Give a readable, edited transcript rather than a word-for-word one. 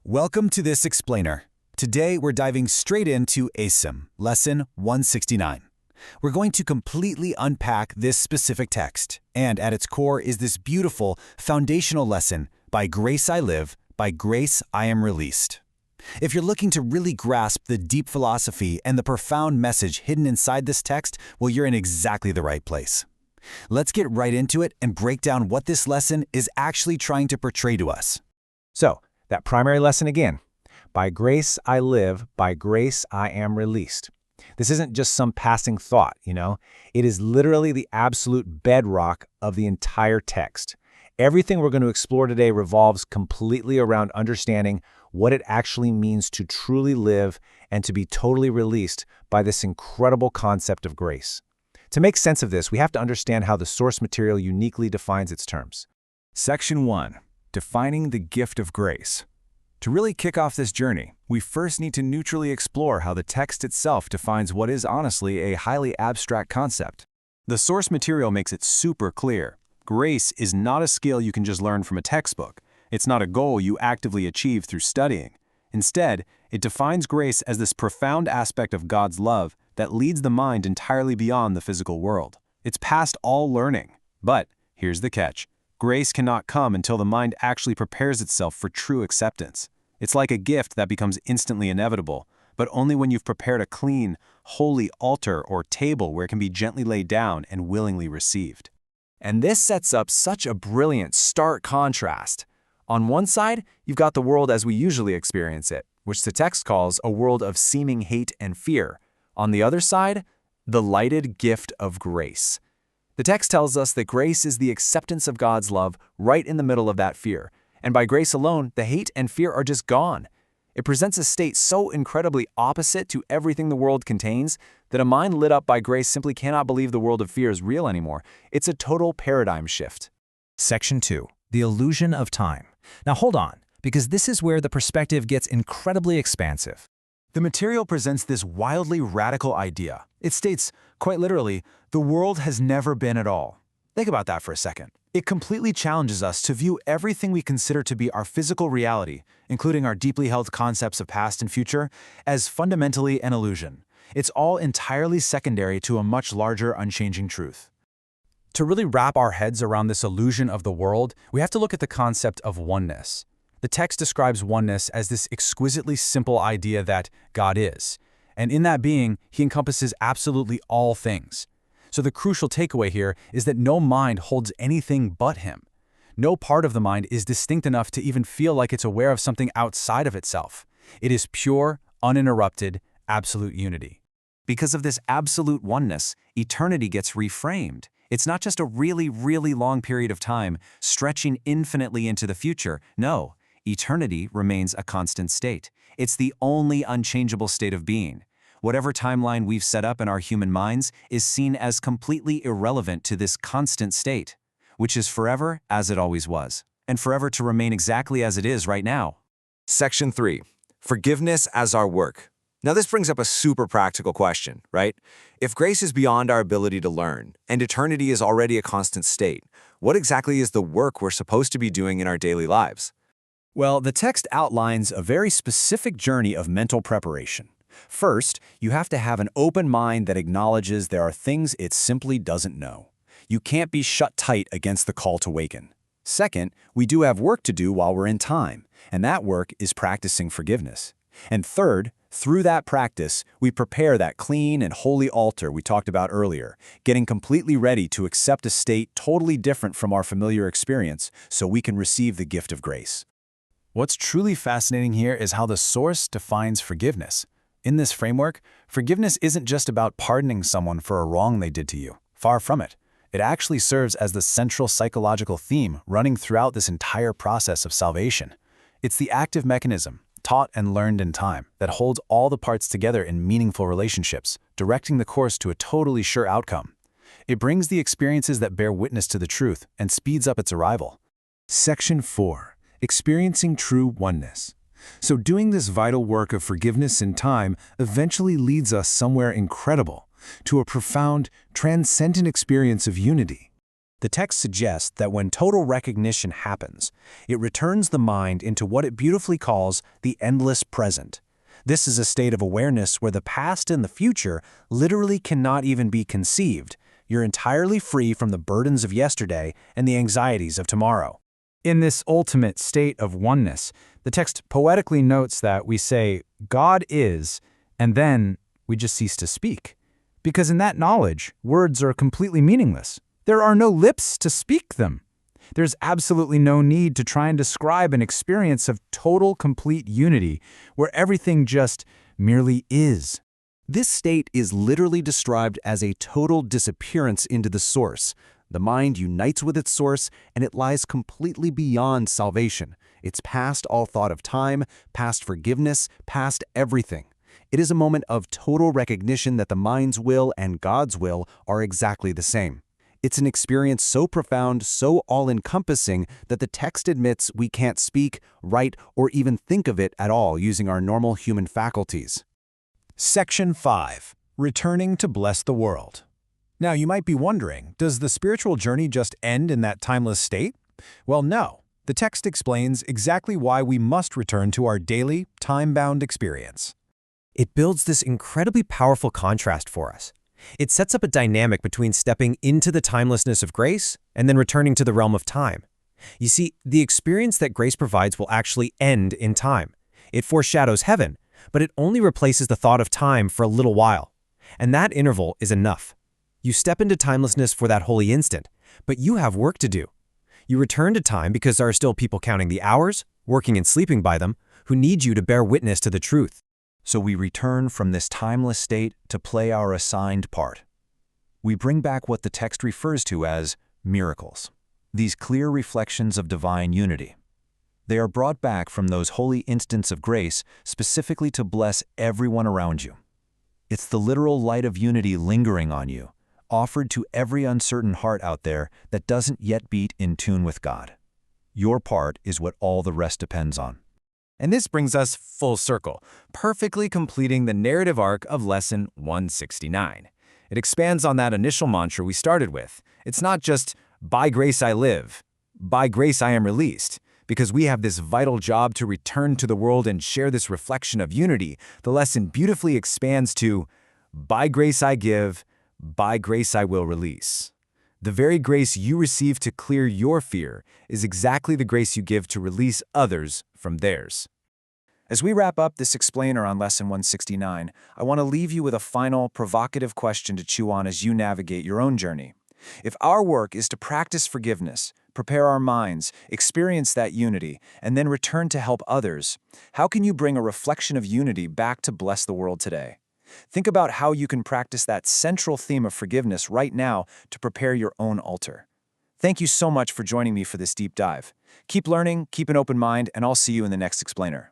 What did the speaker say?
Welcome to this explainer. Today we're diving straight into ACIM Lesson 169. We're going to completely unpack this specific text, and at its core is this beautiful foundational lesson, by grace I live, by grace I am released. If you're looking to really grasp the deep philosophy and the profound message hidden inside this text, well, you're in exactly the right place. Let's get right into it and break down what this lesson is actually trying to portray to us. So, that primary lesson again. By grace I live, by grace I am released. This isn't just some passing thought, It is literally the absolute bedrock of the entire text. Everything we're going to explore today revolves completely around understanding what it actually means to truly live and to be totally released by this incredible concept of grace. To make sense of this, we have to understand how the source material uniquely defines its terms. Section 1. Defining the gift of grace. To really kick off this journey, we first need to neutrally explore how the text itself defines what is honestly a highly abstract concept. The source material makes it super clear. Grace is not a skill you can just learn from a textbook. It's not a goal you actively achieve through studying. Instead, it defines grace as this profound aspect of God's love that leads the mind entirely beyond the physical world. It's past all learning. But here's the catch. Grace cannot come until the mind actually prepares itself for true acceptance. It's like a gift that becomes instantly inevitable, but only when you've prepared a clean, holy altar or table where it can be gently laid down and willingly received. And this sets up such a brilliant, stark contrast. On one side, you've got the world as we usually experience it, which the text calls a world of seeming hate and fear. On the other side, the lighted gift of grace. The text tells us that grace is the acceptance of God's love right in the middle of that fear, and by grace alone, the hate and fear are just gone. It presents a state so incredibly opposite to everything the world contains that a mind lit up by grace simply cannot believe the world of fear is real anymore. It's a total paradigm shift. Section 2. The illusion of time. Now hold on, because this is where the perspective gets incredibly expansive. The material presents this wildly radical idea. It states, quite literally, the world has never been at all. Think about that for a second. It completely challenges us to view everything we consider to be our physical reality, including our deeply held concepts of past and future, as fundamentally an illusion. It's all entirely secondary to a much larger, unchanging truth. To really wrap our heads around this illusion of the world, we have to look at the concept of oneness. The text describes oneness as this exquisitely simple idea that God is, and in that being, He encompasses absolutely all things. So the crucial takeaway here is that no mind holds anything but Him. No part of the mind is distinct enough to even feel like it's aware of something outside of itself. It is pure, uninterrupted, absolute unity. Because of this absolute oneness, eternity gets reframed. It's not just a really, really long period of time stretching infinitely into the future. No. Eternity remains a constant state. It's the only unchangeable state of being. Whatever timeline we've set up in our human minds is seen as completely irrelevant to this constant state, which is forever as it always was, and forever to remain exactly as it is right now. Section 3. Forgiveness as our work. Now this brings up a super practical question, right? If grace is beyond our ability to learn, and eternity is already a constant state, what exactly is the work we're supposed to be doing in our daily lives? Well, the text outlines a very specific journey of mental preparation. First, you have to have an open mind that acknowledges there are things it simply doesn't know. You can't be shut tight against the call to waken. Second, we do have work to do while we're in time, and that work is practicing forgiveness. And third, through that practice, we prepare that clean and holy altar we talked about earlier, getting completely ready to accept a state totally different from our familiar experience so we can receive the gift of grace. What's truly fascinating here is how the source defines forgiveness. In this framework, forgiveness isn't just about pardoning someone for a wrong they did to you. Far from it. It actually serves as the central psychological theme running throughout this entire process of salvation. It's the active mechanism, taught and learned in time, that holds all the parts together in meaningful relationships, directing the course to a totally sure outcome. It brings the experiences that bear witness to the truth and speeds up its arrival. Section 4. Experiencing true oneness. So doing this vital work of forgiveness in time eventually leads us somewhere incredible, to a profound, transcendent experience of unity. The text suggests that when total recognition happens, it returns the mind into what it beautifully calls the endless present. This is a state of awareness where the past and the future literally cannot even be conceived. You're entirely free from the burdens of yesterday and the anxieties of tomorrow. In this ultimate state of oneness, the text poetically notes that we say, God is, and then we just cease to speak. Because in that knowledge, words are completely meaningless. There are no lips to speak them. There's absolutely no need to try and describe an experience of total, complete unity where everything just merely is. This state is literally described as a total disappearance into the source. The mind unites with its source, and it lies completely beyond salvation. It's past all thought of time, past forgiveness, past everything. It is a moment of total recognition that the mind's will and God's will are exactly the same. It's an experience so profound, so all-encompassing, that the text admits we can't speak, write, or even think of it at all using our normal human faculties. Section 5. Returning to bless the world. Now, you might be wondering, does the spiritual journey just end in that timeless state? Well, no. The text explains exactly why we must return to our daily, time-bound experience. It builds this incredibly powerful contrast for us. It sets up a dynamic between stepping into the timelessness of grace and then returning to the realm of time. You see, the experience that grace provides will actually end in time. It foreshadows heaven, but it only replaces the thought of time for a little while. And that interval is enough. You step into timelessness for that holy instant, but you have work to do. You return to time because there are still people counting the hours, working and sleeping by them, who need you to bear witness to the truth. So we return from this timeless state to play our assigned part. We bring back what the text refers to as miracles, these clear reflections of divine unity. They are brought back from those holy instants of grace specifically to bless everyone around you. It's the literal light of unity lingering on you, offered to every uncertain heart out there that doesn't yet beat in tune with God. Your part is what all the rest depends on. And this brings us full circle, perfectly completing the narrative arc of Lesson 169. It expands on that initial mantra we started with. It's not just, by grace I live, by grace I am released. Because we have this vital job to return to the world and share this reflection of unity, the lesson beautifully expands to, by grace I give, by grace I will release. The very grace you receive to clear your fear is exactly the grace you give to release others from theirs. As we wrap up this explainer on Lesson 169, I want to leave you with a final, provocative question to chew on as you navigate your own journey. If our work is to practice forgiveness, prepare our minds, experience that unity, and then return to help others, how can you bring a reflection of unity back to bless the world today? Think about how you can practice that central theme of forgiveness right now to prepare your own altar. Thank you so much for joining me for this deep dive. Keep learning, keep an open mind, and I'll see you in the next explainer.